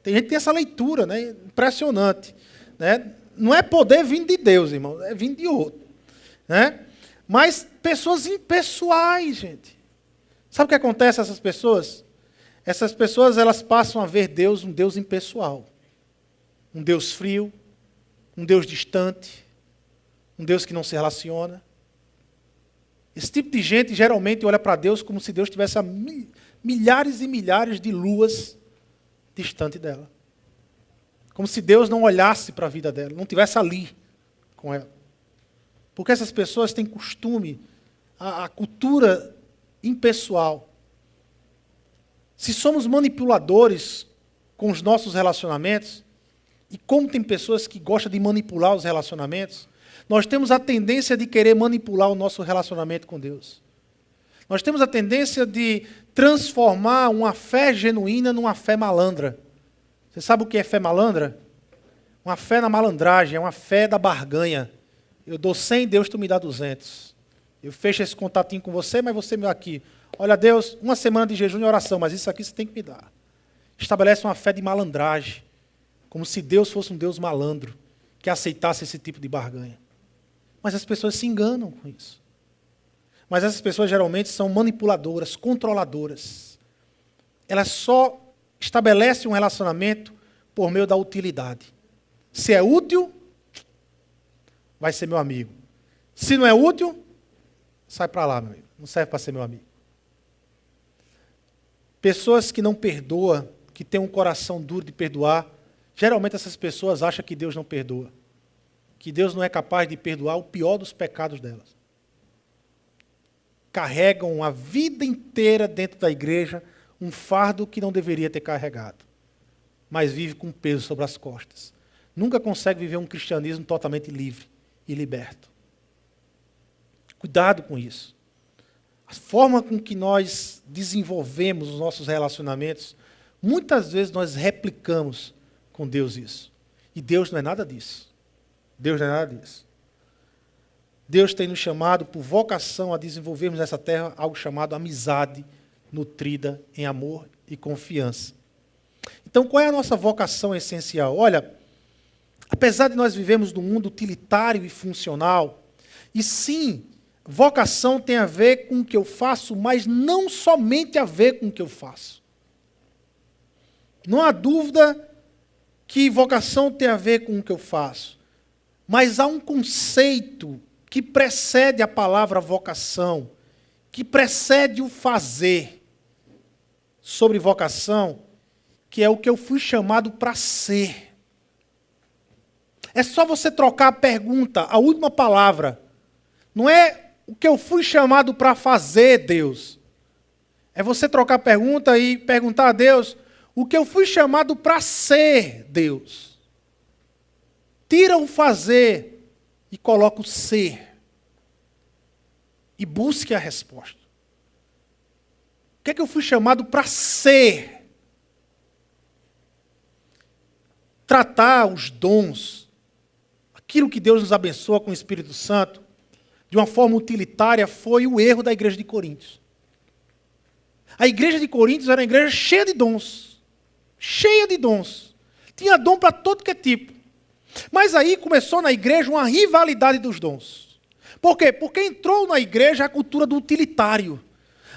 Tem gente que tem essa leitura, né? Impressionante. Né? Não é poder vindo de Deus, irmão, é vindo de outro. Né? Mas pessoas impessoais, gente. Sabe o que acontece a essas pessoas? Essas pessoas elas passam a ver Deus um Deus impessoal. Um Deus frio, um Deus distante, um Deus que não se relaciona. Esse tipo de gente geralmente olha para Deus como se Deus tivesse a milhares e milhares de luas distante dela. Como se Deus não olhasse para a vida dela, não estivesse ali com ela. Porque essas pessoas têm costume, a cultura impessoal. Se somos manipuladores com os nossos relacionamentos, e como tem pessoas que gostam de manipular os relacionamentos, nós temos a tendência de querer manipular o nosso relacionamento com Deus. Nós temos a tendência de transformar uma fé genuína numa fé malandra. Você sabe o que é fé malandra? Uma fé na malandragem, é uma fé da barganha. Eu dou 100, Deus tu me dá 200. Eu fecho esse contatinho com você, mas você me dá aqui. Olha, Deus, uma semana de jejum e oração, mas isso aqui você tem que me dar. Estabelece uma fé de malandragem, como se Deus fosse um Deus malandro, que aceitasse esse tipo de barganha. Mas as pessoas se enganam com isso. Mas essas pessoas geralmente são manipuladoras, controladoras. Elas só estabelecem um relacionamento por meio da utilidade. Se é útil, vai ser meu amigo. Se não é útil, sai para lá, meu amigo. Não serve para ser meu amigo. Pessoas que não perdoam, que têm um coração duro de perdoar, geralmente essas pessoas acham que Deus não perdoa. Que Deus não é capaz de perdoar o pior dos pecados delas. Carregam a vida inteira dentro da igreja um fardo que não deveria ter carregado. Mas vive com peso sobre as costas. Nunca consegue viver um cristianismo totalmente livre e liberto. Cuidado com isso. A forma com que nós desenvolvemos os nossos relacionamentos, muitas vezes nós replicamos com Deus isso. E Deus não é nada disso. Deus não é nada disso. Deus tem nos chamado por vocação a desenvolvermos nessa terra algo chamado amizade nutrida em amor e confiança. Então, qual é a nossa vocação essencial? Olha, apesar de nós vivemos num mundo utilitário e funcional, e sim, vocação tem a ver com o que eu faço, mas não somente a ver com o que eu faço. Não há dúvida que vocação tem a ver com o que eu faço, mas há um conceito que precede a palavra vocação, que precede o fazer sobre vocação, que é o que eu fui chamado para ser. É só você trocar a pergunta, a última palavra. Não é o que eu fui chamado para fazer, Deus. É você trocar a pergunta e perguntar a Deus o que eu fui chamado para ser, Deus. Tira o fazer e coloca o ser. E busque a resposta. O que é que eu fui chamado para ser? Tratar os dons, aquilo que Deus nos abençoa com o Espírito Santo, de uma forma utilitária, foi o erro da igreja de Coríntios. A igreja de Coríntios era uma igreja cheia de dons. Cheia de dons. Tinha dom para todo que é tipo. Mas aí começou na igreja uma rivalidade dos dons. Por quê? Porque entrou na igreja a cultura do utilitário.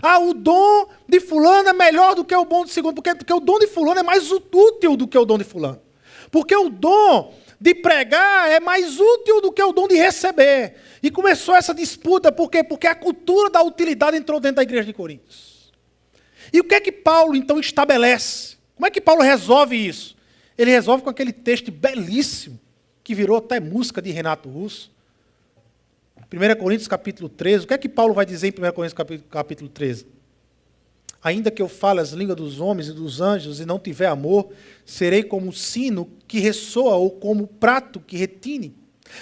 Ah, o dom de fulano é melhor do que o dom de segundo, porque o dom de fulano é mais útil do que o dom de fulano. Porque o dom de pregar é mais útil do que o dom de receber. E começou essa disputa, por quê? Porque a cultura da utilidade entrou dentro da igreja de Coríntios. E o que é que Paulo, então, estabelece? Como é que Paulo resolve isso? Ele resolve com aquele texto belíssimo, que virou até música de Renato Russo. 1 Coríntios capítulo 13. O que é que Paulo vai dizer em 1 Coríntios capítulo 13? Ainda que eu fale as línguas dos homens e dos anjos e não tiver amor, serei como o sino que ressoa ou como o prato que retine.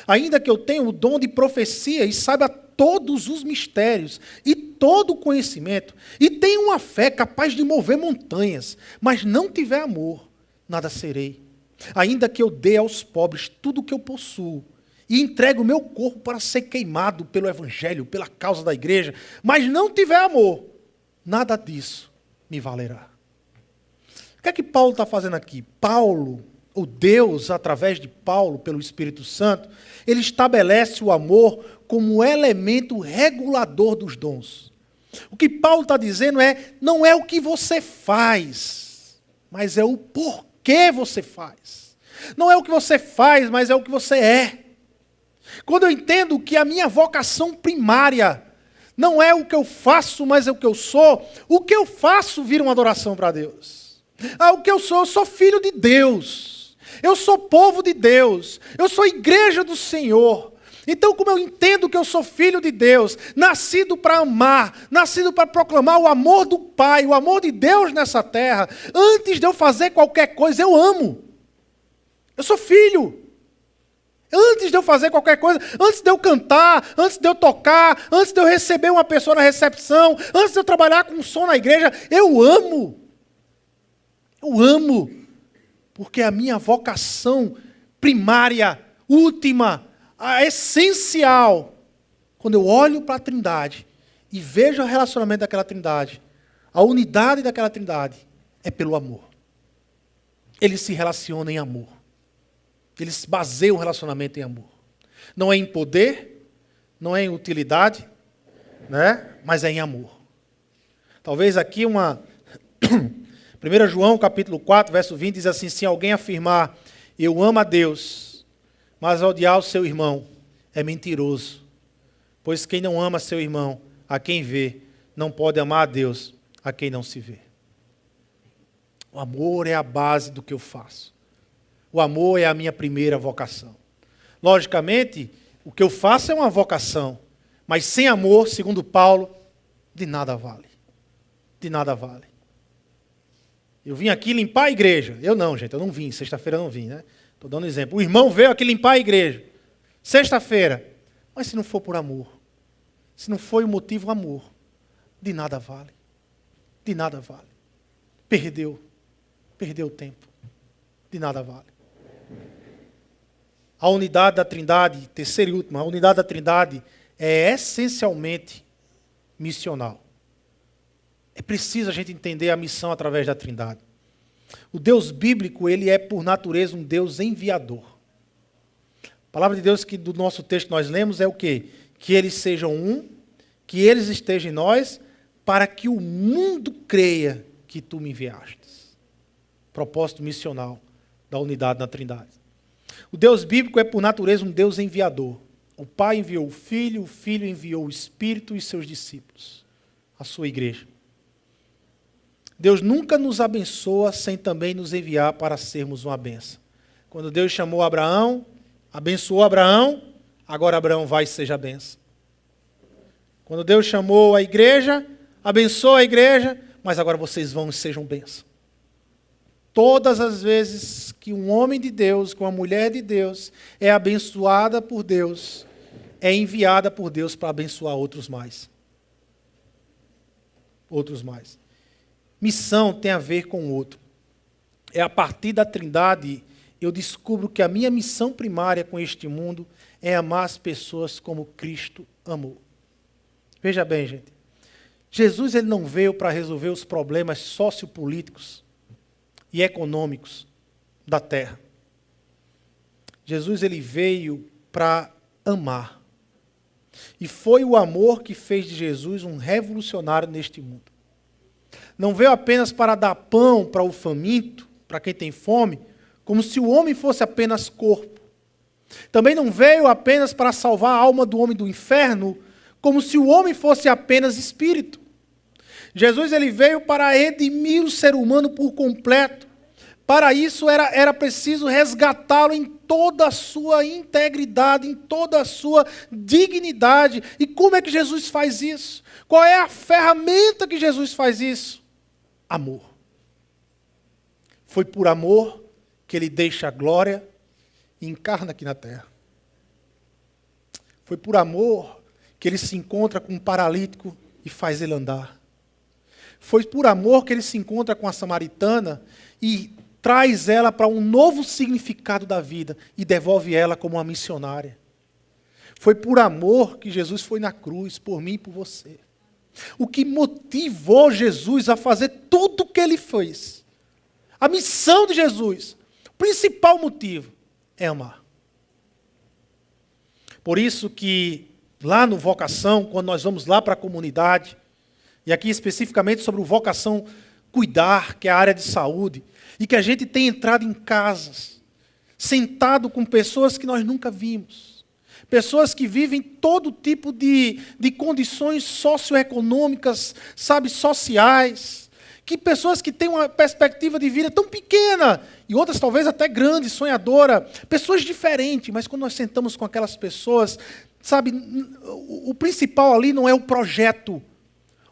Ainda que eu tenha o dom de profecia e saiba todos os mistérios e todo o conhecimento, e tenha uma fé capaz de mover montanhas, mas não tiver amor, nada serei. Ainda que eu dê aos pobres tudo o que eu possuo, e entregue o meu corpo para ser queimado pelo evangelho, pela causa da igreja, mas não tiver amor, nada disso me valerá. O que é que Paulo está fazendo aqui? Paulo, o Deus, através de Paulo, pelo Espírito Santo, ele estabelece o amor como elemento regulador dos dons. O que Paulo está dizendo não é o que você faz, mas é o porquê você faz. Não é o que você faz, mas é o que você é. Quando eu entendo que a minha vocação primária não é o que eu faço, mas é o que eu sou, o que eu faço vira uma adoração para Deus. O que eu sou filho de Deus. Eu sou povo de Deus. Eu sou igreja do Senhor. Então, como eu entendo que eu sou filho de Deus, nascido para amar, nascido para proclamar o amor do Pai, o amor de Deus nessa terra, antes de eu fazer qualquer coisa, eu amo. Eu sou filho. Antes de eu fazer qualquer coisa, antes de eu cantar, antes de eu tocar, antes de eu receber uma pessoa na recepção, antes de eu trabalhar com som na igreja, eu amo. Eu amo. Porque a minha vocação primária, última, a essencial, quando eu olho para a Trindade e vejo o relacionamento daquela Trindade, a unidade daquela Trindade, é pelo amor. Eles se relacionam em amor. Eles baseiam o relacionamento em amor. Não é em poder, não é em utilidade, né? Mas é em amor. Talvez aqui 1 João capítulo 4, verso 20, diz assim: se alguém afirmar, eu amo a Deus, mas odiar o seu irmão, é mentiroso. Pois quem não ama seu irmão, a quem vê, não pode amar a Deus, a quem não se vê. O amor é a base do que eu faço. O amor é a minha primeira vocação. Logicamente, o que eu faço é uma vocação, mas sem amor, segundo Paulo, de nada vale. De nada vale. Eu vim aqui limpar a igreja. Eu não, gente, eu não vim. Sexta-feira eu não vim, né? Estou dando exemplo. O irmão veio aqui limpar a igreja. Sexta-feira. Mas se não for por amor, se não foi o motivo amor, de nada vale. De nada vale. Perdeu o tempo. De nada vale. A unidade da Trindade, terceira e última, a unidade da Trindade é essencialmente missional. É preciso a gente entender a missão através da Trindade. O Deus bíblico, ele é por natureza um Deus enviador. A palavra de Deus que do nosso texto que nós lemos é o quê? Que eles sejam um, que eles estejam em nós, para que o mundo creia que tu me enviastes. Propósito missional da unidade na Trindade. O Deus bíblico é por natureza um Deus enviador. O Pai enviou o Filho enviou o Espírito e seus discípulos, a sua igreja. Deus nunca nos abençoa sem também nos enviar para sermos uma bênção. Quando Deus chamou Abraão, abençoou Abraão, agora Abraão vai e seja a bênção. Quando Deus chamou a igreja, abençoa a igreja, mas agora vocês vão e sejam bênção. Todas as vezes que um homem de Deus, que uma mulher de Deus é abençoada por Deus, é enviada por Deus para abençoar outros mais. Outros mais. Missão tem a ver com o outro. É a partir da Trindade eu descubro que a minha missão primária com este mundo é amar as pessoas como Cristo amou. Veja bem, gente. Jesus ele não veio para resolver os problemas sociopolíticos e econômicos da terra. Jesus ele veio para amar. E foi o amor que fez de Jesus um revolucionário neste mundo. Não veio apenas para dar pão para o faminto, para quem tem fome, como se o homem fosse apenas corpo. Também não veio apenas para salvar a alma do homem do inferno, como se o homem fosse apenas espírito. Jesus ele veio para redimir o ser humano por completo. Para isso era preciso resgatá-lo em toda a sua integridade, em toda a sua dignidade. E como é que Jesus faz isso? Qual é a ferramenta que Jesus faz isso? Amor. Foi por amor que ele deixa a glória e encarna aqui na terra. Foi por amor que ele se encontra com um paralítico e faz ele andar. Foi por amor que ele se encontra com a samaritana e traz ela para um novo significado da vida e devolve ela como uma missionária. Foi por amor que Jesus foi na cruz, por mim e por você. O que motivou Jesus a fazer tudo o que ele fez. A missão de Jesus, o principal motivo é amar. Por isso que lá no Vocação, quando nós vamos lá para a comunidade, e aqui especificamente sobre o Vocação Cuidar, que é a área de saúde, e que a gente tem entrado em casas, sentado com pessoas que nós nunca vimos. Pessoas que vivem todo tipo de condições socioeconômicas, sabe, sociais, que pessoas que têm uma perspectiva de vida tão pequena, e outras talvez até grande, sonhadora, pessoas diferentes, mas quando nós sentamos com aquelas pessoas, sabe, o principal ali não é o projeto.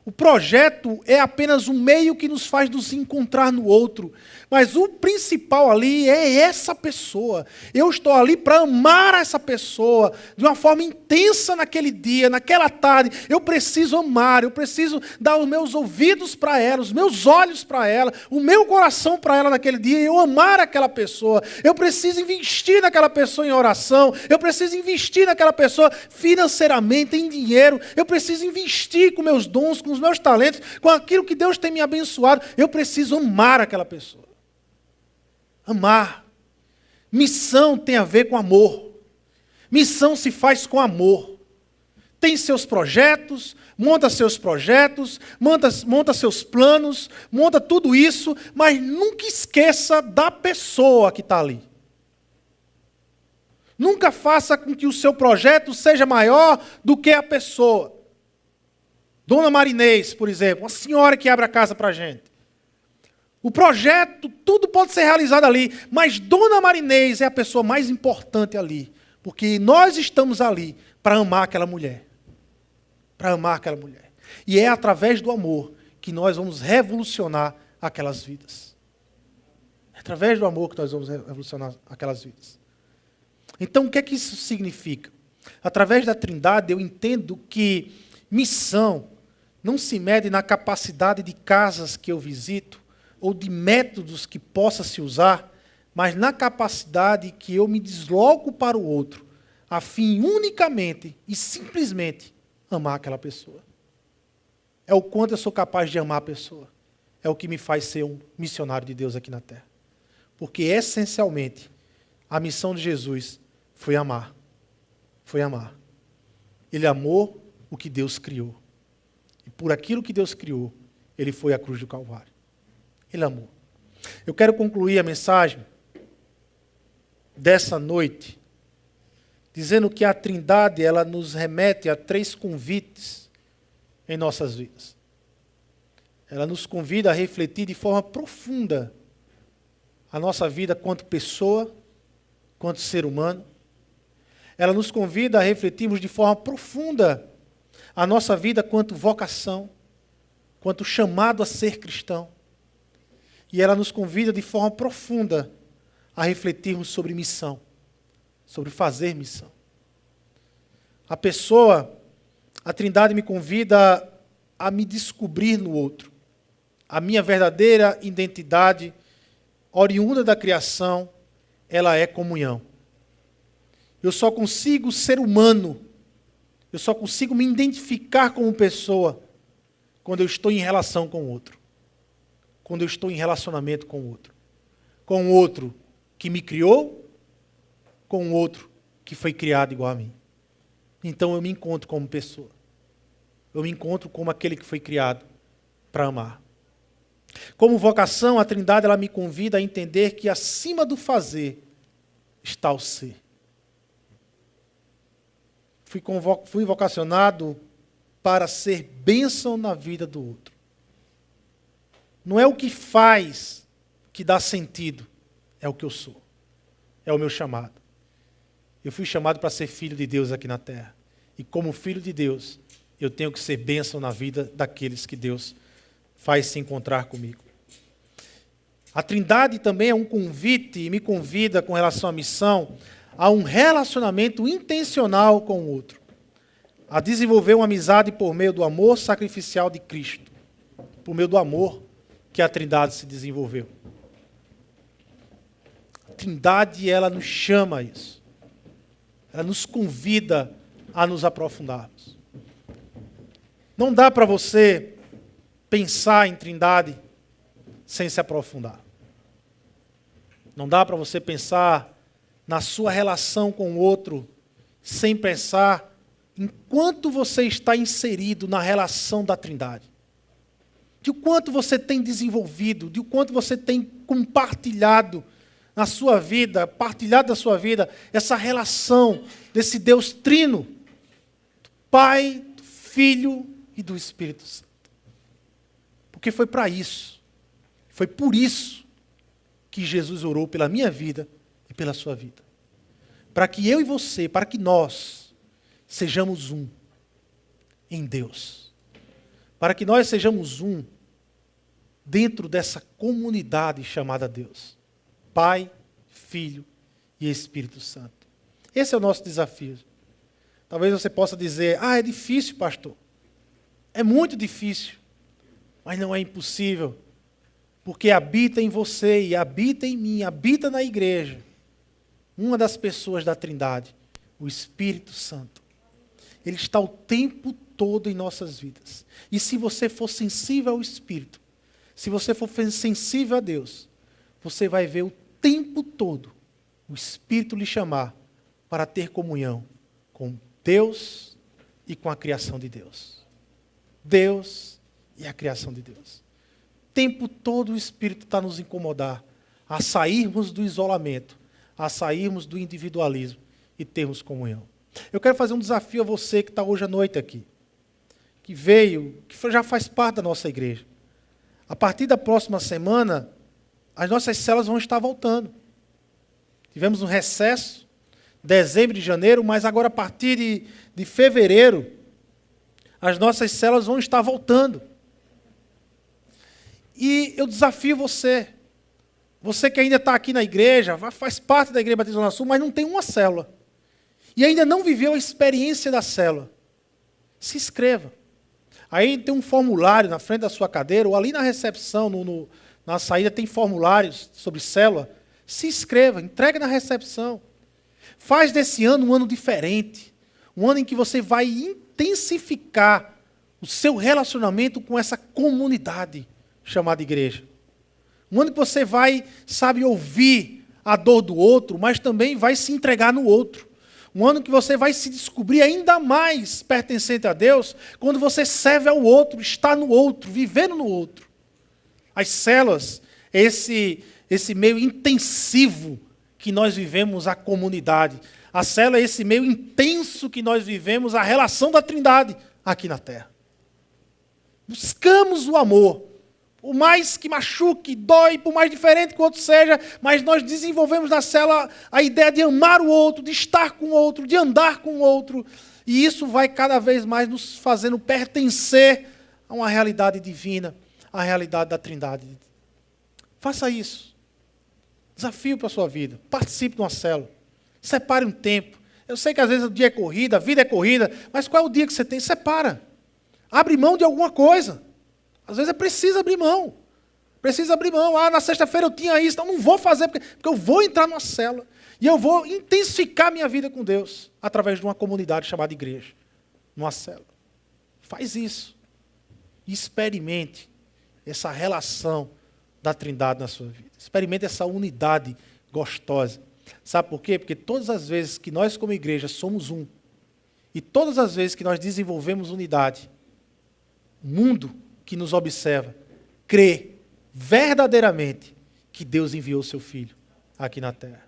O projeto é apenas um meio que nos faz nos encontrar no outro. Mas o principal ali é essa pessoa. Eu estou ali para amar essa pessoa de uma forma intensa naquele dia, naquela tarde. Eu preciso amar, eu preciso dar os meus ouvidos para ela, os meus olhos para ela, o meu coração para ela naquele dia. Eu amar aquela pessoa. Eu preciso investir naquela pessoa em oração. Eu preciso investir naquela pessoa financeiramente, em dinheiro. Eu preciso investir com meus dons, com os meus talentos, com aquilo que Deus tem me abençoado. Eu preciso amar aquela pessoa. Amar. Missão tem a ver com amor. Missão se faz com amor. Tem seus projetos, monta seus projetos, monta seus planos, monta tudo isso, mas nunca esqueça da pessoa que está ali. Nunca faça com que o seu projeto seja maior do que a pessoa. Dona Marinês, por exemplo, uma senhora que abre a casa para a gente. O projeto, tudo pode ser realizado ali, mas Dona Marinês é a pessoa mais importante ali, porque nós estamos ali para amar aquela mulher. Para amar aquela mulher. E é através do amor que nós vamos revolucionar aquelas vidas. É através do amor que nós vamos revolucionar aquelas vidas. Então, o que é que isso significa? Através da Trindade, eu entendo que missão não se mede na capacidade de casas que eu visito, ou de métodos que possa se usar, mas na capacidade que eu me desloco para o outro, a fim unicamente e simplesmente amar aquela pessoa. É o quanto eu sou capaz de amar a pessoa. É o que me faz ser um missionário de Deus aqui na Terra. Porque, essencialmente, a missão de Jesus foi amar. Foi amar. Ele amou o que Deus criou. E por aquilo que Deus criou, ele foi à cruz do Calvário. Ele amou. Eu quero concluir a mensagem dessa noite dizendo que a Trindade ela nos remete a 3 convites em nossas vidas. Ela nos convida a refletir de forma profunda a nossa vida quanto pessoa, quanto ser humano. Ela nos convida a refletirmos de forma profunda a nossa vida quanto vocação, quanto chamado a ser cristão. E ela nos convida de forma profunda a refletirmos sobre missão, sobre fazer missão. A Trindade me convida a me descobrir no outro. A minha verdadeira identidade, oriunda da criação, ela é comunhão. Eu só consigo ser humano, eu só consigo me identificar como pessoa quando eu estou em relação com o outro. Quando eu estou em relacionamento com o outro. Com o outro que me criou, com o outro que foi criado igual a mim. Então eu me encontro como pessoa. Eu me encontro como aquele que foi criado para amar. Como vocação, a Trindade ela me convida a entender que acima do fazer está o ser. Fui vocacionado para ser bênção na vida do outro. Não é o que faz que dá sentido, é o que eu sou. É o meu chamado. Eu fui chamado para ser filho de Deus aqui na terra. E como filho de Deus, eu tenho que ser bênção na vida daqueles que Deus faz se encontrar comigo. A Trindade também é um convite e me convida com relação à missão a um relacionamento intencional com o outro. A desenvolver uma amizade por meio do amor sacrificial de Cristo. Por meio do amor que a Trindade se desenvolveu. A Trindade, ela nos chama a isso. Ela nos convida a nos aprofundarmos. Não dá para você pensar em Trindade sem se aprofundar. Não dá para você pensar na sua relação com o outro sem pensar em quanto você está inserido na relação da Trindade. De o quanto você tem desenvolvido, de o quanto você tem compartilhado na sua vida, partilhado da sua vida, essa relação desse Deus trino, do Pai, do Filho e do Espírito Santo. Porque foi para isso Foi por isso que Jesus orou pela minha vida e pela sua vida. Para que eu e você, para que nós sejamos um em Deus. Para que nós sejamos um dentro dessa comunidade chamada Deus. Pai, Filho e Espírito Santo. Esse é o nosso desafio. Talvez você possa dizer, é difícil, pastor. É muito difícil. Mas não é impossível. Porque habita em você e habita em mim, habita na igreja. Uma das pessoas da Trindade, o Espírito Santo. Ele está o tempo todo em nossas vidas. E se você for sensível ao Espírito, se você for sensível a Deus, você vai ver o tempo todo o Espírito lhe chamar para ter comunhão com Deus e com a criação de Deus. Deus e a criação de Deus. O tempo todo o Espírito está nos incomodar a sairmos do isolamento, a sairmos do individualismo e termos comunhão. Eu quero fazer um desafio a você que está hoje à noite aqui, que veio, que já faz parte da nossa igreja. A partir da próxima semana, as nossas células vão estar voltando. Tivemos um recesso, dezembro e janeiro, mas agora a partir de fevereiro, as nossas células vão estar voltando. E eu desafio você que ainda está aqui na igreja, faz parte da Igreja Batista Zona Sul, mas não tem uma célula. E ainda não viveu a experiência da célula. Se inscreva. Aí tem um formulário na frente da sua cadeira, ou ali na recepção, na saída tem formulários sobre célula. Se inscreva, entregue na recepção. Faz desse ano um ano diferente. Um ano em que você vai intensificar o seu relacionamento com essa comunidade chamada igreja. Um ano que você vai, ouvir a dor do outro, mas também vai se entregar no outro. Um ano que você vai se descobrir ainda mais pertencente a Deus, quando você serve ao outro, está no outro, vivendo no outro. As células, esse meio intensivo que nós vivemos a comunidade. A célula é esse meio intenso que nós vivemos a relação da Trindade aqui na Terra. Buscamos o amor. Por mais que machuque, dói, por mais diferente que o outro seja, mas nós desenvolvemos na célula a ideia de amar o outro, de estar com o outro, de andar com o outro. E isso vai cada vez mais nos fazendo pertencer a uma realidade divina, a realidade da Trindade. Faça isso. Desafio para a sua vida. Participe de uma célula. Separe um tempo. Eu sei que às vezes o dia é corrida, a vida é corrida, mas qual é o dia que você tem? Separa. Abre mão de alguma coisa. Às vezes é preciso abrir mão. Precisa abrir mão. Na sexta-feira eu tinha isso, então não vou fazer, porque eu vou entrar numa célula. E eu vou intensificar minha vida com Deus, através de uma comunidade chamada igreja. Numa célula. Faz isso. E experimente essa relação da Trindade na sua vida. Experimente essa unidade gostosa. Sabe por quê? Porque todas as vezes que nós como igreja somos um, e todas as vezes que nós desenvolvemos unidade, o mundo que nos observa, crê verdadeiramente que Deus enviou o seu Filho aqui na terra.